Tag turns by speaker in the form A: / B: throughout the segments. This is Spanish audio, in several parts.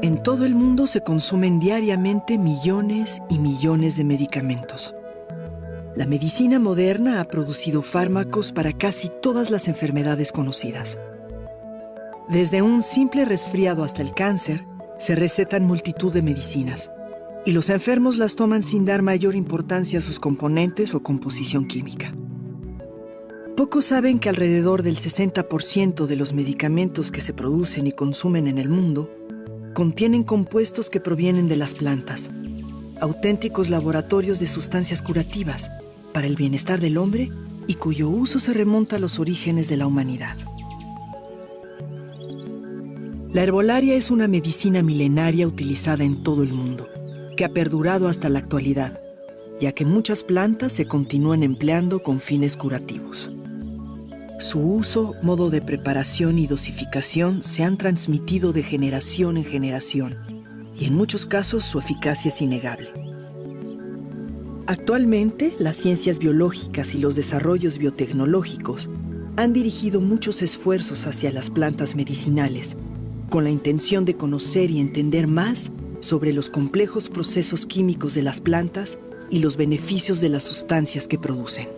A: En todo el mundo se consumen diariamente millones y millones de medicamentos. La medicina moderna ha producido fármacos para casi todas las enfermedades conocidas. Desde un simple resfriado hasta el cáncer, se recetan multitud de medicinas, y los enfermos las toman sin dar mayor importancia a sus componentes o composición química. Pocos saben que alrededor del 60% de los medicamentos que se producen y consumen en el mundo contienen compuestos que provienen de las plantas, auténticos laboratorios de sustancias curativas para el bienestar del hombre y cuyo uso se remonta a los orígenes de la humanidad. La herbolaria es una medicina milenaria utilizada en todo el mundo, que ha perdurado hasta la actualidad, ya que muchas plantas se continúan empleando con fines curativos. Su uso, modo de preparación y dosificación se han transmitido de generación en generación, y en muchos casos su eficacia es innegable. Actualmente, las ciencias biológicas y los desarrollos biotecnológicos han dirigido muchos esfuerzos hacia las plantas medicinales, con la intención de conocer y entender más sobre los complejos procesos químicos de las plantas y los beneficios de las sustancias que producen.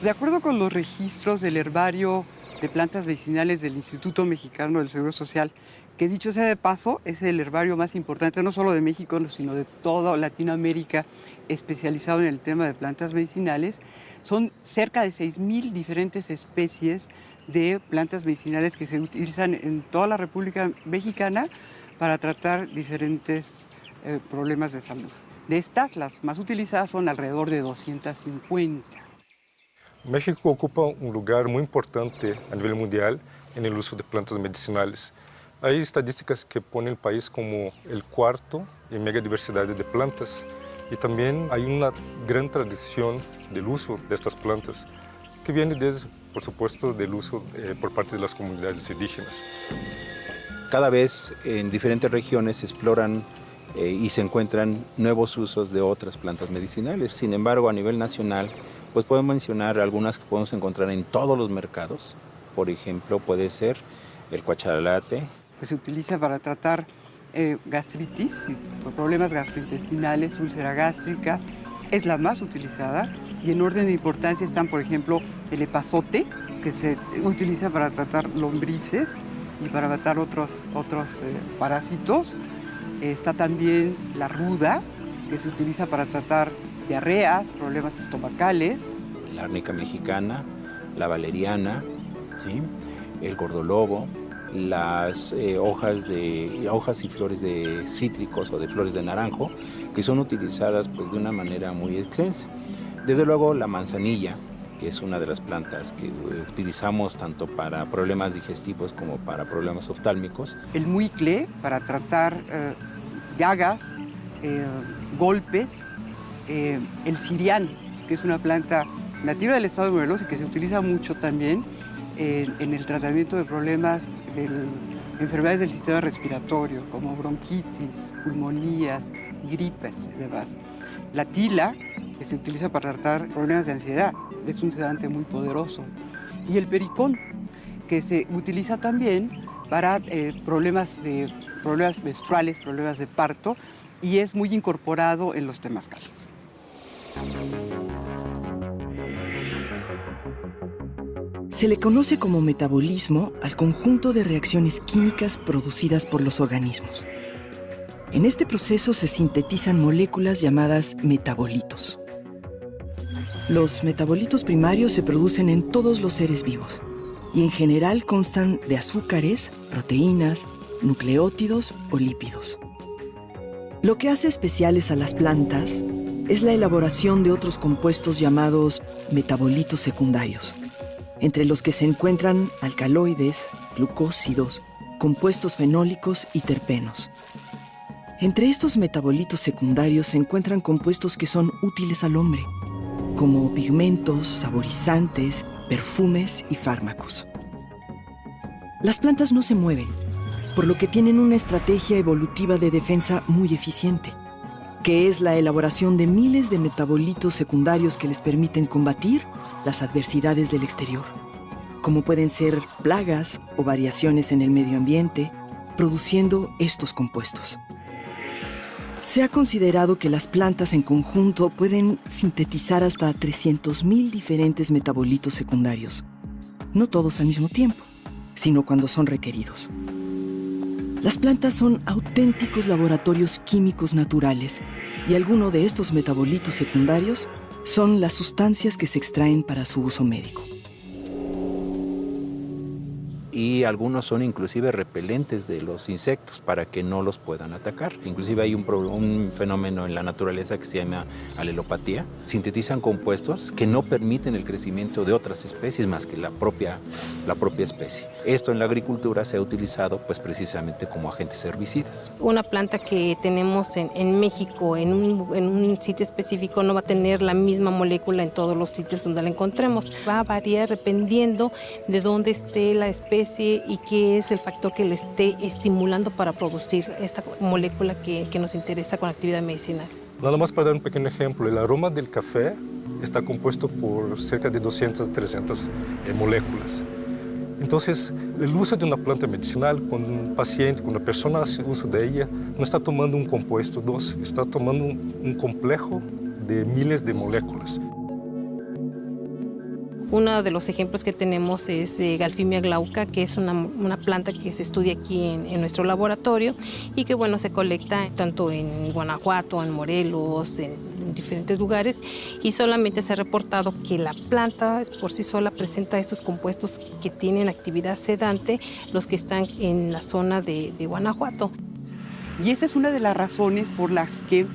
B: De acuerdo con los registros del herbario de plantas medicinales del Instituto Mexicano del Seguro Social, que dicho sea de paso, es el herbario más importante no solo de México, sino de toda Latinoamérica, especializado en el tema de plantas medicinales, son cerca de 6,000 diferentes especies de plantas medicinales que se utilizan en toda la República Mexicana para tratar diferentes problemas de salud. De estas, las más utilizadas son alrededor de 250.
C: México ocupa un lugar muy importante a nivel mundial en el uso de plantas medicinales. Hay estadísticas que ponen el país como el cuarto en megadiversidad de plantas y también hay una gran tradición del uso de estas plantas que viene desde, por supuesto, del uso por parte de las comunidades indígenas.
D: Cada vez en diferentes regiones se exploran y se encuentran nuevos usos de otras plantas medicinales. Sin embargo, a nivel nacional, pues podemos mencionar algunas que podemos encontrar en todos los mercados. Por ejemplo, puede ser el cuachalate,
B: que se utiliza para tratar gastritis, problemas gastrointestinales, úlcera gástrica, es la más utilizada. Y en orden de importancia están, por ejemplo, el epazote, que se utiliza para tratar lombrices y para matar otros parásitos. Está también la ruda, que se utiliza para tratar diarreas, problemas estomacales.
D: La árnica mexicana, la valeriana, ¿sí? El gordolobo, las hojas y flores de cítricos o de flores de naranjo, que son utilizadas pues, de una manera muy extensa. Desde luego la manzanilla, que es una de las plantas que utilizamos tanto para problemas digestivos como para problemas oftálmicos.
B: El muicle, para tratar llagas, golpes. El cirián, que es una planta nativa del estado de Morelos y que se utiliza mucho también en el tratamiento de problemas de enfermedades del sistema respiratorio, como bronquitis, pulmonías, gripes y demás. La tila, que se utiliza para tratar problemas de ansiedad, es un sedante muy poderoso. Y el pericón, que se utiliza también para problemas menstruales, problemas de parto, y es muy incorporado en los temazcales.
A: Se le conoce como metabolismo al conjunto de reacciones químicas producidas por los organismos. En este proceso se sintetizan moléculas llamadas metabolitos. Los metabolitos primarios se producen en todos los seres vivos y en general constan de azúcares, proteínas, nucleótidos o lípidos. Lo que hace especiales a las plantas es la elaboración de otros compuestos llamados metabolitos secundarios, entre los que se encuentran alcaloides, glucósidos, compuestos fenólicos y terpenos. Entre estos metabolitos secundarios se encuentran compuestos que son útiles al hombre, como pigmentos, saborizantes, perfumes y fármacos. Las plantas no se mueven, por lo que tienen una estrategia evolutiva de defensa muy eficiente, que es la elaboración de miles de metabolitos secundarios que les permiten combatir las adversidades del exterior, como pueden ser plagas o variaciones en el medio ambiente, produciendo estos compuestos. Se ha considerado que las plantas en conjunto pueden sintetizar hasta 300.000 diferentes metabolitos secundarios, no todos al mismo tiempo, sino cuando son requeridos. Las plantas son auténticos laboratorios químicos naturales y algunos de estos metabolitos secundarios son las sustancias que se extraen para su uso médico.
D: Y algunos son inclusive repelentes de los insectos para que no los puedan atacar. Inclusive hay un fenómeno en la naturaleza que se llama alelopatía. Sintetizan compuestos que no permiten el crecimiento de otras especies más que la propia especie. Esto en la agricultura se ha utilizado pues precisamente como agentes herbicidas.
E: Una planta que tenemos en México, en un sitio específico, no va a tener la misma molécula en todos los sitios donde la encontremos. Va a variar dependiendo de dónde esté la especie y qué es el factor que le esté estimulando para producir esta molécula que nos interesa con la actividad medicinal.
C: Nada más para dar un pequeño ejemplo, el aroma del café está compuesto por cerca de 200 a 300 moléculas. Entonces, el uso de una planta medicinal, cuando un paciente, cuando una persona hace uso de ella, no está tomando un compuesto 2, está tomando un complejo de miles de moléculas.
E: Uno de los ejemplos que tenemos es Galfimia glauca, que es una planta que se estudia aquí en nuestro laboratorio y que bueno, se colecta tanto en Guanajuato, en Morelos, en diferentes lugares, y solamente se ha reportado que la planta por sí sola presenta estos compuestos que tienen actividad sedante, los que están en la zona de Guanajuato.
B: Y esa es una de las razones por las que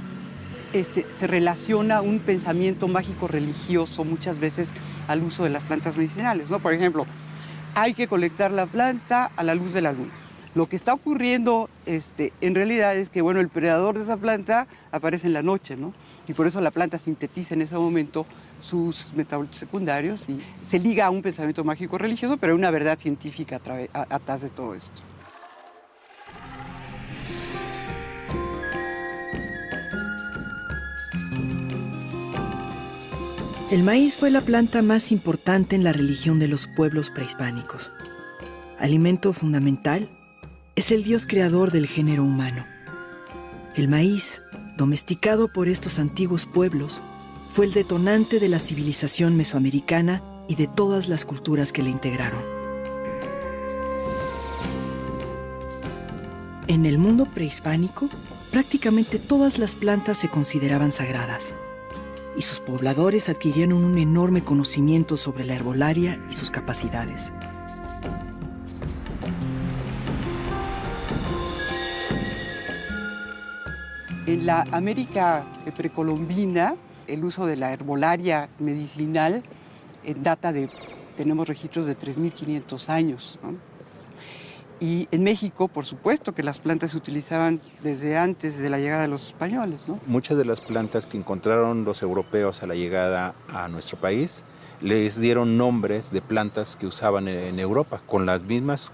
B: se relaciona un pensamiento mágico religioso muchas veces al uso de las plantas medicinales, ¿no? Por ejemplo, hay que colectar la planta a la luz de la luna. Lo que está ocurriendo en realidad es que bueno, el predador de esa planta aparece en la noche, ¿no? Y por eso la planta sintetiza en ese momento sus metabolitos secundarios y se liga a un pensamiento mágico religioso, pero hay una verdad científica atrás de todo esto.
A: El maíz fue la planta más importante en la religión de los pueblos prehispánicos. Alimento fundamental, es el dios creador del género humano. El maíz, domesticado por estos antiguos pueblos, fue el detonante de la civilización mesoamericana y de todas las culturas que la integraron. En el mundo prehispánico, prácticamente todas las plantas se consideraban sagradas, y sus pobladores adquirieron un enorme conocimiento sobre la herbolaria y sus capacidades.
B: En la América precolombina, el uso de la herbolaria medicinal tenemos registros de 3.500 años, ¿no? Y en México, por supuesto, que las plantas se utilizaban desde antes de la llegada de los españoles, ¿no?
D: Muchas de las plantas que encontraron los europeos a la llegada a nuestro país les dieron nombres de plantas que usaban en Europa, con las mismas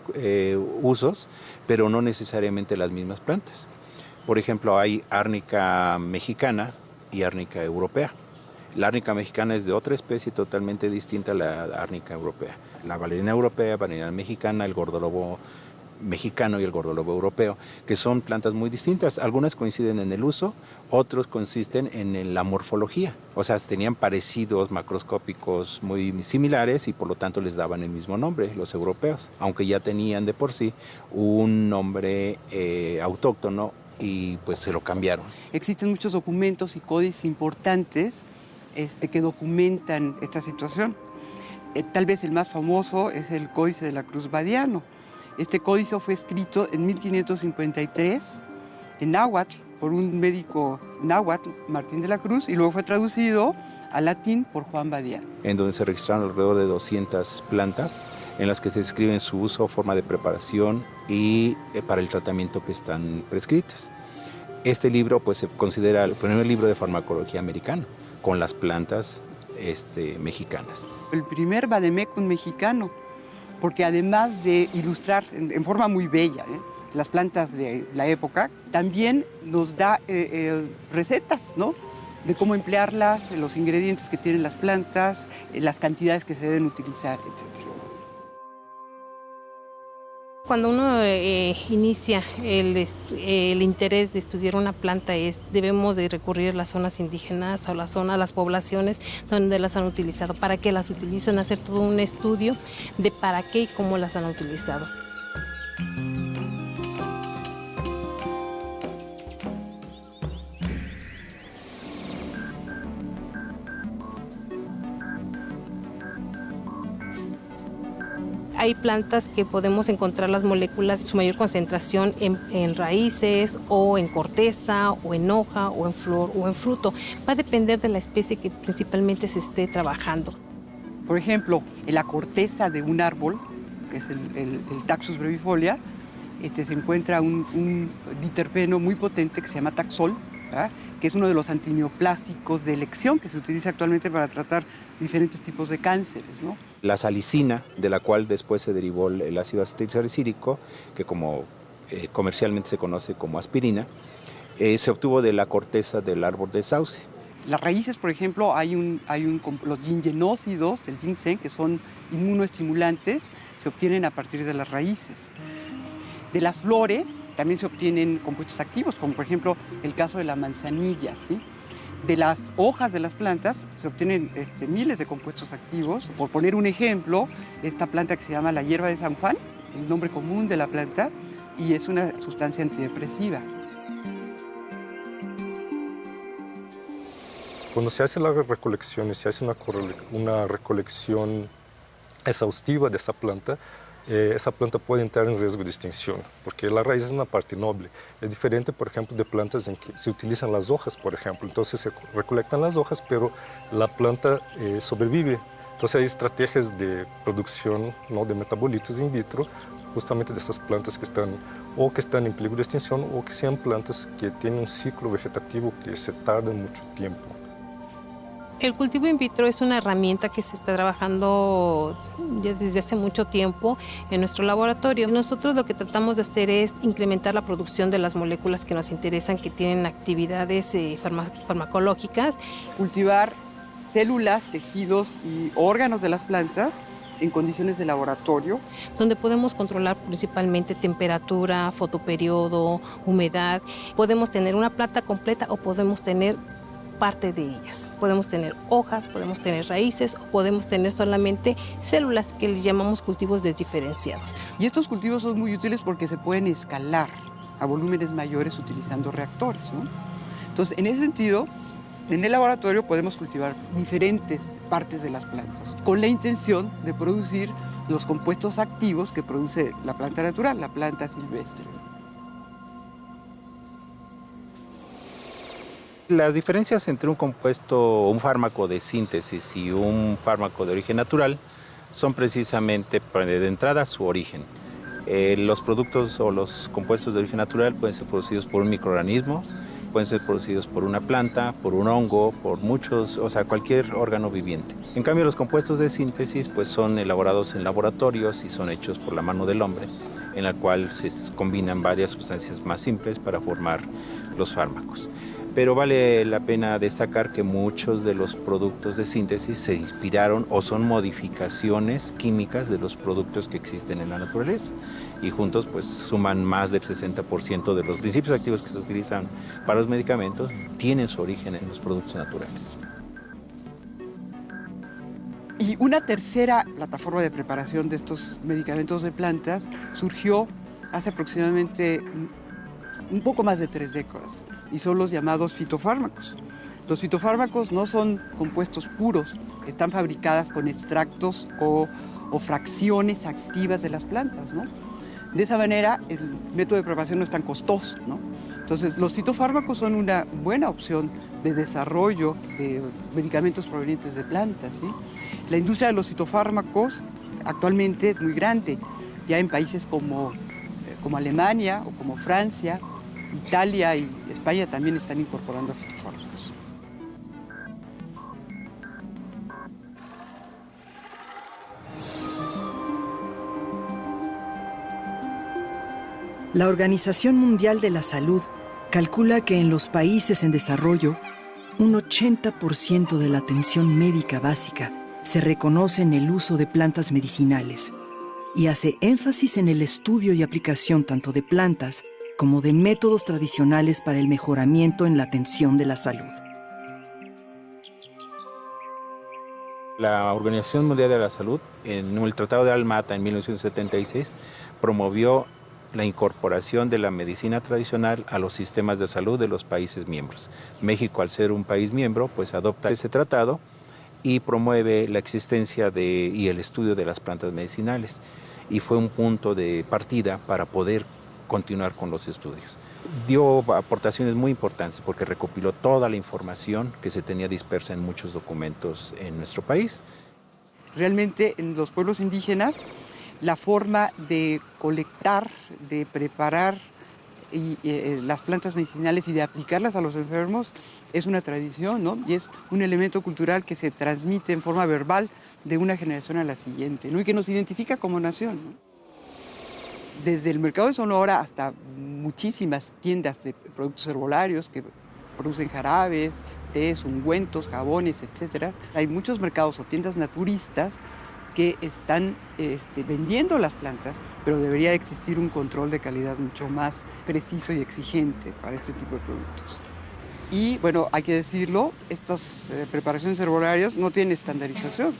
D: usos, pero no necesariamente las mismas plantas. Por ejemplo, hay árnica mexicana y árnica europea. La árnica mexicana es de otra especie totalmente distinta a la árnica europea. La valeriana europea, valeriana mexicana, el gordolobo mexicano y el gordolobo europeo, que son plantas muy distintas. Algunas coinciden en el uso, otros consisten en la morfología. O sea, tenían parecidos macroscópicos muy similares y por lo tanto les daban el mismo nombre, los europeos, aunque ya tenían de por sí un nombre autóctono y pues se lo cambiaron.
B: Existen muchos documentos y códices importantes que documentan esta situación. Tal vez el más famoso es el Códice de la Cruz Badiano. Este códice fue escrito en 1553 en náhuatl por un médico náhuatl, Martín de la Cruz, y luego fue traducido al latín por Juan Badiano.
D: En donde se registraron alrededor de 200 plantas en las que se describen su uso, forma de preparación y para el tratamiento que están prescritas. Este libro pues, se considera el primer libro de farmacología americano con las plantas mexicanas.
B: El primer vademecum mexicano, porque además de ilustrar en forma muy bella las plantas de la época, también nos da recetas, ¿no?, de cómo emplearlas, los ingredientes que tienen las plantas, las cantidades que se deben utilizar, etc.
E: Cuando uno inicia el interés de estudiar una planta, debemos de recurrir a las zonas indígenas, a las poblaciones donde las han utilizado, para qué las utilizan, hacer todo un estudio de para qué y cómo las han utilizado. Hay plantas que podemos encontrar las moléculas, su mayor concentración en raíces o en corteza o en hoja o en flor o en fruto. Va a depender de la especie que principalmente se esté trabajando.
B: Por ejemplo, en la corteza de un árbol, que es el Taxus brevifolia, se encuentra un diterpeno muy potente que se llama taxol, ¿verdad?, que es uno de los antineoplásicos de elección que se utiliza actualmente para tratar diferentes tipos de cánceres, ¿no?
D: La salicina, de la cual después se derivó el ácido acetilsalicílico, que comercialmente se conoce como aspirina, se obtuvo de la corteza del árbol de sauce.
B: Las raíces, por ejemplo, los gingenócidos del ginseng, que son inmunoestimulantes, se obtienen a partir de las raíces. De las flores también se obtienen compuestos activos, como por ejemplo el caso de la manzanilla, ¿sí? De las hojas de las plantas se obtienen miles de compuestos activos. Por poner un ejemplo, esta planta que se llama la hierba de San Juan, el nombre común de la planta, y es una sustancia antidepresiva.
C: Cuando se hace la recolección y se hace una recolección exhaustiva de esa planta puede entrar en riesgo de extinción, porque la raíz es una parte noble. Es diferente, por ejemplo, de plantas en que se utilizan las hojas, por ejemplo. Entonces se recolectan las hojas, pero la planta sobrevive. Entonces hay estrategias de producción, ¿no?, de metabolitos in vitro, justamente de esas plantas que están en peligro de extinción o que sean plantas que tienen un ciclo vegetativo que se tarda mucho tiempo.
E: El cultivo in vitro es una herramienta que se está trabajando ya desde hace mucho tiempo en nuestro laboratorio. Nosotros lo que tratamos de hacer es incrementar la producción de las moléculas que nos interesan, que tienen actividades farmacológicas.
B: Cultivar células, tejidos y órganos de las plantas en condiciones de laboratorio,
E: donde podemos controlar principalmente temperatura, fotoperiodo, humedad. Podemos tener una planta completa o podemos tener parte de ellas. Podemos tener hojas, podemos tener raíces o podemos tener solamente células, que les llamamos cultivos desdiferenciados.
B: Y estos cultivos son muy útiles porque se pueden escalar a volúmenes mayores utilizando reactores, ¿no? Entonces, en ese sentido, en el laboratorio podemos cultivar diferentes partes de las plantas con la intención de producir los compuestos activos que produce la planta natural, la planta silvestre.
D: Las diferencias entre un fármaco de síntesis y un fármaco de origen natural son precisamente, de entrada, su origen. Los productos o los compuestos de origen natural pueden ser producidos por un microorganismo, pueden ser producidos por una planta, por un hongo, por cualquier órgano viviente. En cambio, los compuestos de síntesis pues, son elaborados en laboratorios y son hechos por la mano del hombre, en la cual se combinan varias sustancias más simples para formar los fármacos. pero vale la pena destacar que muchos de los productos de síntesis se inspiraron o son modificaciones químicas de los productos que existen en la naturaleza y juntos pues suman más del 60% de los principios activos que se utilizan para los medicamentos tienen su origen en los productos naturales.
B: Y una tercera plataforma de preparación de estos medicamentos de plantas surgió hace aproximadamente un poco más de 3 décadas y son los llamados fitofármacos. Los fitofármacos no son compuestos puros, están fabricadas con extractos o fracciones activas de las plantas, ¿no? De esa manera el método de preparación no es tan costoso, ¿no? Entonces los fitofármacos son una buena opción de desarrollo de medicamentos provenientes de plantas, ¿sí? La industria de los fitofármacos actualmente es muy grande, ya en países como Alemania o como Francia, Italia y España también están incorporando fitofármacos.
A: La Organización Mundial de la Salud calcula que en los países en desarrollo, un 80% de la atención médica básica se reconoce en el uso de plantas medicinales y hace énfasis en el estudio y aplicación tanto de plantas como de métodos tradicionales para el mejoramiento en la atención de la salud.
D: La Organización Mundial de la Salud, en el Tratado de Almata en 1976, promovió la incorporación de la medicina tradicional a los sistemas de salud de los países miembros. México, al ser un país miembro, pues adopta ese tratado y promueve la existencia y el estudio de las plantas medicinales. Y fue un punto de partida para poder continuar con los estudios. Dio aportaciones muy importantes porque recopiló toda la información que se tenía dispersa en muchos documentos en nuestro país.
B: Realmente en los pueblos indígenas la forma de colectar, de preparar las plantas medicinales y de aplicarlas a los enfermos es una tradición, ¿no? Y es un elemento cultural que se transmite en forma verbal de una generación a la siguiente, ¿no? Y que nos identifica como nación, ¿no? Desde el mercado de Sonora hasta muchísimas tiendas de productos herbolarios que producen jarabes, tés, ungüentos, jabones, etc. Hay muchos mercados o tiendas naturistas que están vendiendo las plantas, pero debería existir un control de calidad mucho más preciso y exigente para este tipo de productos. Y bueno, hay que decirlo, estas preparaciones herbolarias no tienen estandarización,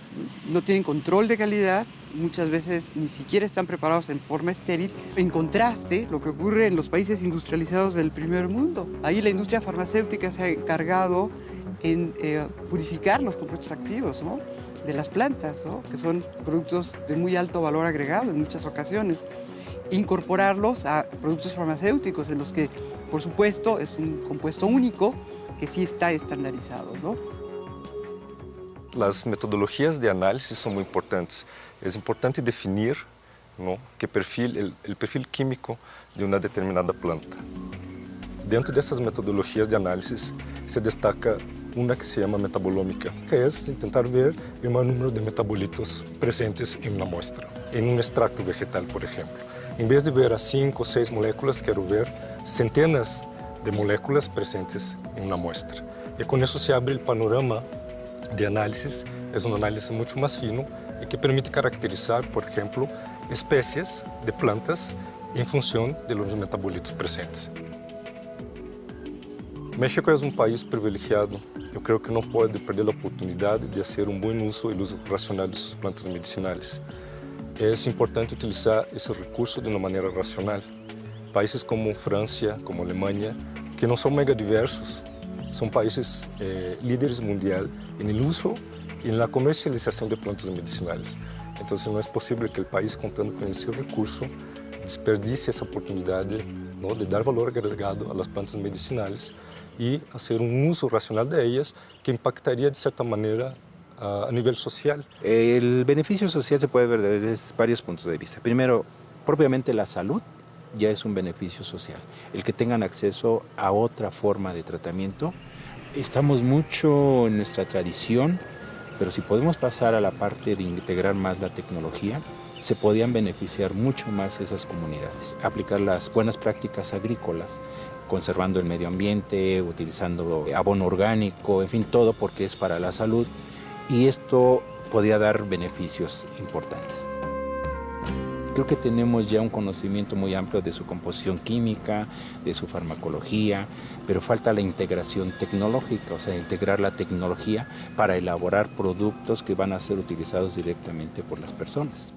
B: no tienen control de calidad, muchas veces ni siquiera están preparados en forma estéril. En contraste, lo que ocurre en los países industrializados del primer mundo, ahí la industria farmacéutica se ha encargado en purificar los compuestos activos, ¿no?, de las plantas, ¿no?, que son productos de muy alto valor agregado en muchas ocasiones, incorporarlos a productos farmacéuticos en los que, por supuesto, es un compuesto único que sí está estandarizado, ¿no?
C: Las metodologías de análisis son muy importantes. Es importante definir, ¿no?, el perfil químico de una determinada planta. Dentro de essas metodologias de análisis se destaca una que se llama metabolómica, que es intentar ver el mayor número de metabolitos presentes en una muestra, en un extracto vegetal, por ejemplo. En vez de ver a 5 o 6 moléculas, quiero ver centenas de moléculas presentes en una muestra. Y con eso se abre el panorama de análisis. Es un análisis mucho más fino y que permite caracterizar, por ejemplo, especies de plantas en función de los metabolitos presentes. México es un país privilegiado. Eu creio que não pode perder a oportunidade de fazer um bom uso e uso racional de suas plantas medicinais. É importante utilizar esse recurso de uma maneira racional. Países como França, como Alemanha, que não são mega diversos, são países líderes mundial no uso e na comercialização de plantas medicinais. Então, não é possível que o país, contando com esse recurso, desperdice essa oportunidade, ¿no?, de dar valor agregado às plantas medicinais y hacer un uso racional de ellas que impactaría de cierta manera a nivel social.
D: El beneficio social se puede ver desde varios puntos de vista. Primero, propiamente la salud ya es un beneficio social. El que tengan acceso a otra forma de tratamiento. Estamos mucho en nuestra tradición, pero si podemos pasar a la parte de integrar más la tecnología, se podían beneficiar mucho más esas comunidades. Aplicar las buenas prácticas agrícolas conservando el medio ambiente, utilizando abono orgánico, en fin, todo porque es para la salud y esto podía dar beneficios importantes. Creo que tenemos ya un conocimiento muy amplio de su composición química, de su farmacología, pero falta la integración tecnológica, o sea, integrar la tecnología para elaborar productos que van a ser utilizados directamente por las personas.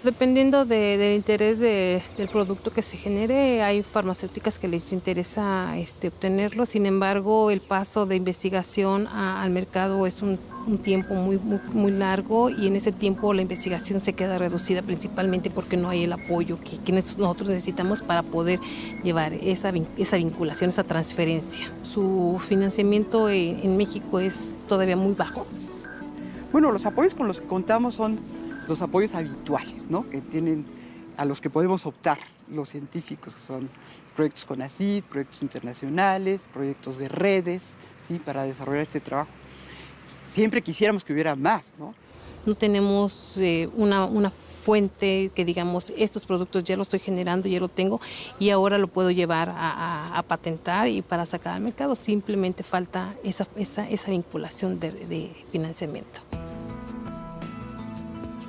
E: Dependiendo del interés del producto que se genere, hay farmacéuticas que les interesa obtenerlo. Sin embargo, el paso de investigación al mercado es un tiempo muy largo y en ese tiempo la investigación se queda reducida principalmente porque no hay el apoyo que nosotros necesitamos para poder llevar esa vinculación, esa transferencia. Su financiamiento en México es todavía muy bajo.
B: Bueno, los apoyos con los que contamos son los apoyos habituales, ¿no? A los que podemos optar los científicos, que son proyectos CONACYT, proyectos internacionales, proyectos de redes, ¿sí? Para desarrollar este trabajo. Siempre quisiéramos que hubiera más, ¿no?
E: No tenemos una fuente que digamos, estos productos ya los estoy generando, ya lo tengo y ahora lo puedo llevar a patentar y para sacar al mercado. Simplemente falta esa vinculación de financiamiento.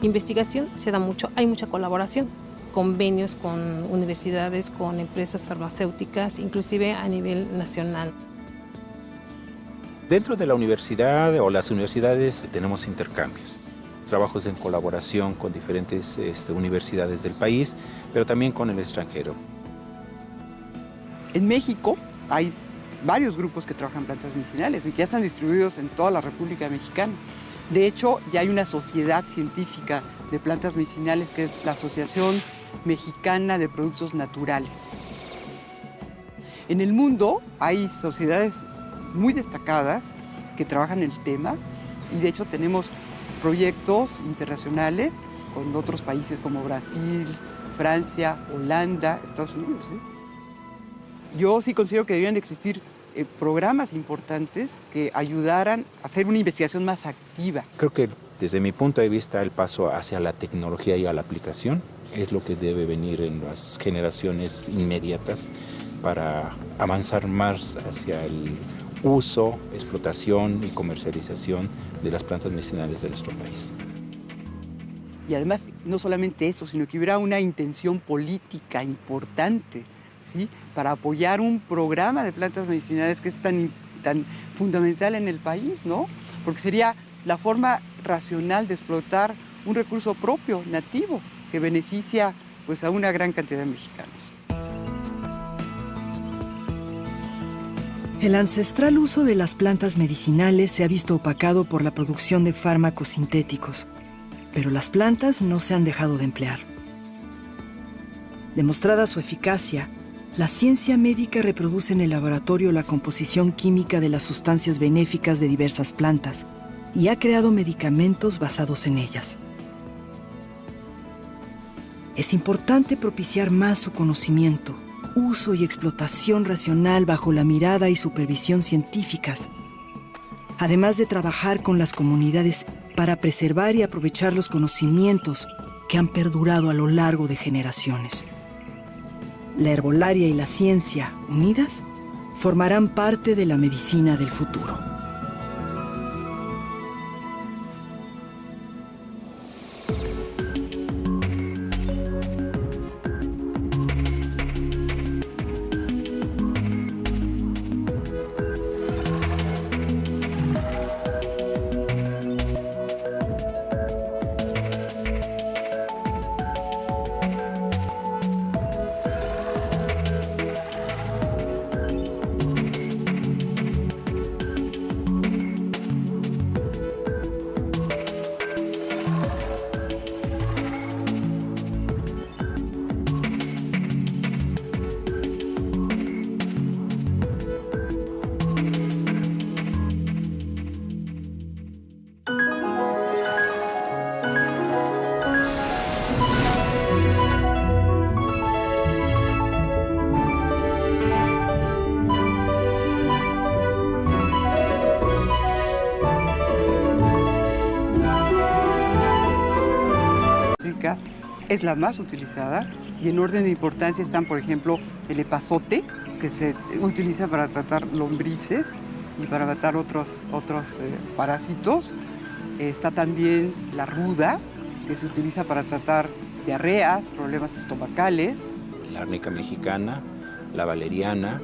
E: Investigación se da mucho, hay mucha colaboración, convenios con universidades, con empresas farmacéuticas, inclusive a nivel nacional.
D: Dentro de la universidad o las universidades tenemos intercambios, trabajos en colaboración con diferentes universidades del país, pero también con el extranjero.
B: En México hay varios grupos que trabajan plantas medicinales y que ya están distribuidos en toda la República Mexicana. De hecho, ya hay una sociedad científica de plantas medicinales que es la Asociación Mexicana de Productos Naturales. En el mundo hay sociedades muy destacadas que trabajan el tema y de hecho tenemos proyectos internacionales con otros países como Brasil, Francia, Holanda, Estados Unidos. Yo sí considero que deberían de existir programas importantes que ayudaran a hacer una investigación más activa.
D: Creo que desde mi punto de vista el paso hacia la tecnología y a la aplicación es lo que debe venir en las generaciones inmediatas para avanzar más hacia el uso, explotación y comercialización de las plantas medicinales de nuestro país.
B: Y además, no solamente eso, sino que hubiera una intención política importante, ¿sí? Para apoyar un programa de plantas medicinales que es tan fundamental en el país, ¿no? Porque sería la forma racional de explotar un recurso propio, nativo, que beneficia pues, a una gran cantidad de mexicanos.
A: El ancestral uso de las plantas medicinales se ha visto opacado por la producción de fármacos sintéticos, pero las plantas no se han dejado de emplear. Demostrada su eficacia, la ciencia médica reproduce en el laboratorio la composición química de las sustancias benéficas de diversas plantas y ha creado medicamentos basados en ellas. Es importante propiciar más su conocimiento, uso y explotación racional bajo la mirada y supervisión científicas, además de trabajar con las comunidades para preservar y aprovechar los conocimientos que han perdurado a lo largo de generaciones. La herbolaria y la ciencia, unidas, formarán parte de la medicina del futuro.
B: Es la más utilizada Y en orden de importancia están, por ejemplo, el epazote, que se utiliza para tratar lombrices y para matar otros parásitos. Está también la ruda, que se utiliza para tratar diarreas, problemas estomacales.
D: La árnica mexicana, la valeriana,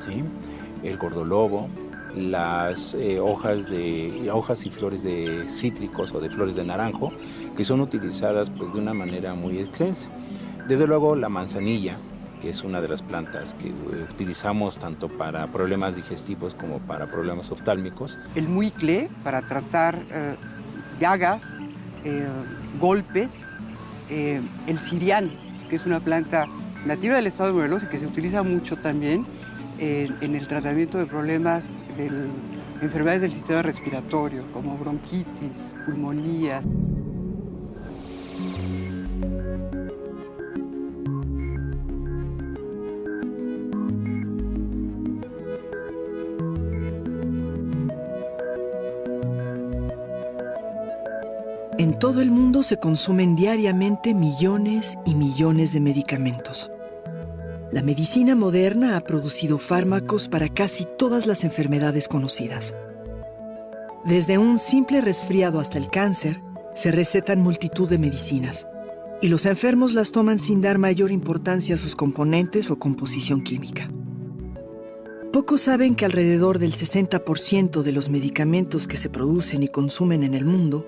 D: ¿sí? El gordolobo, las hojas y flores de cítricos o de flores de naranjo, que son utilizadas pues, de una manera muy extensa. Desde luego la manzanilla, que es una de las plantas que utilizamos tanto para problemas digestivos como para problemas oftálmicos.
B: El muicle, para tratar llagas, golpes. El cirián, que es una planta nativa del estado de Morelos y que se utiliza mucho también en el tratamiento de problemas de enfermedades del sistema respiratorio, como bronquitis, pulmonías.
A: En todo el mundo se consumen diariamente millones y millones de medicamentos. La medicina moderna ha producido fármacos para casi todas las enfermedades conocidas. Desde un simple resfriado hasta el cáncer, se recetan multitud de medicinas, y los enfermos las toman sin dar mayor importancia a sus componentes o composición química. Pocos saben que alrededor del 60% de los medicamentos que se producen y consumen en el mundo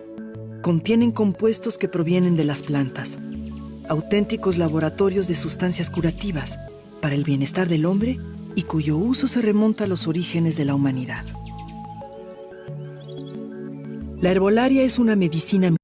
A: contienen compuestos que provienen de las plantas, auténticos laboratorios de sustancias curativas para el bienestar del hombre y cuyo uso se remonta a los orígenes de la humanidad. La herbolaria es una medicina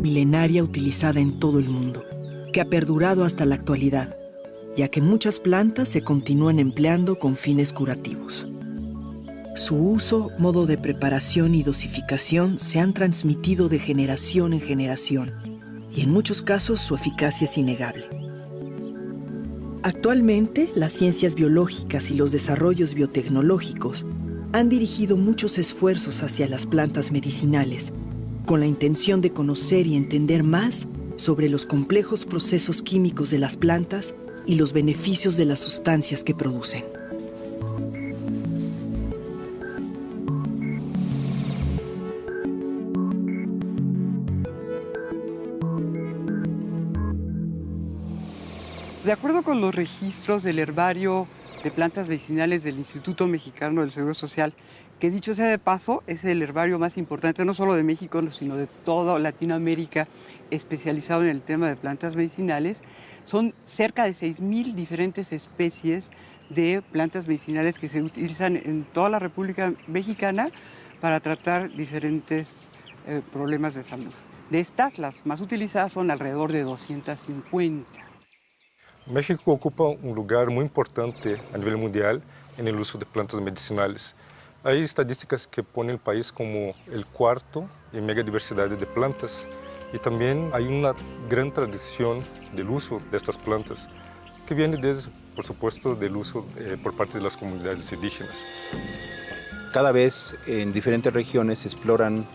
A: milenaria utilizada en todo el mundo, que ha perdurado hasta la actualidad, ya que muchas plantas se continúan empleando con fines curativos. Su uso, modo de preparación y dosificación se han transmitido de generación en generación, y en muchos casos su eficacia es innegable. Actualmente, las ciencias biológicas y los desarrollos biotecnológicos han dirigido muchos esfuerzos hacia las plantas medicinales, con la intención de conocer y entender más sobre los complejos procesos químicos de las plantas y los beneficios de las sustancias que producen.
B: De acuerdo con los registros del herbario de plantas medicinales del Instituto Mexicano del Seguro Social, que dicho sea de paso, es el herbario más importante no solo de México, sino de toda Latinoamérica, especializado en el tema de plantas medicinales. Son cerca de 6,000 diferentes especies de plantas medicinales que se utilizan en toda la República Mexicana para tratar diferentes problemas de salud. De estas, las más utilizadas son alrededor de 250.
C: México ocupa un lugar muy importante a nivel mundial en el uso de plantas medicinales. Hay estadísticas que ponen el país como el cuarto en megadiversidad de plantas, y también hay una gran tradición del uso de estas plantas, que viene desde, por supuesto, del uso por parte de las comunidades indígenas.
D: Cada vez en diferentes regiones se exploran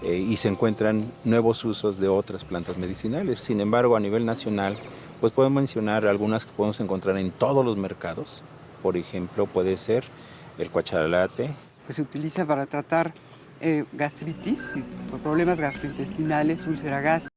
D: y se encuentran nuevos usos de otras plantas medicinales. Sin embargo, a nivel nacional, pues podemos mencionar algunas que podemos encontrar en todos los mercados. Por ejemplo, puede ser el cuachalate,
B: que se utiliza para tratar gastritis, problemas gastrointestinales, úlcera gástrica.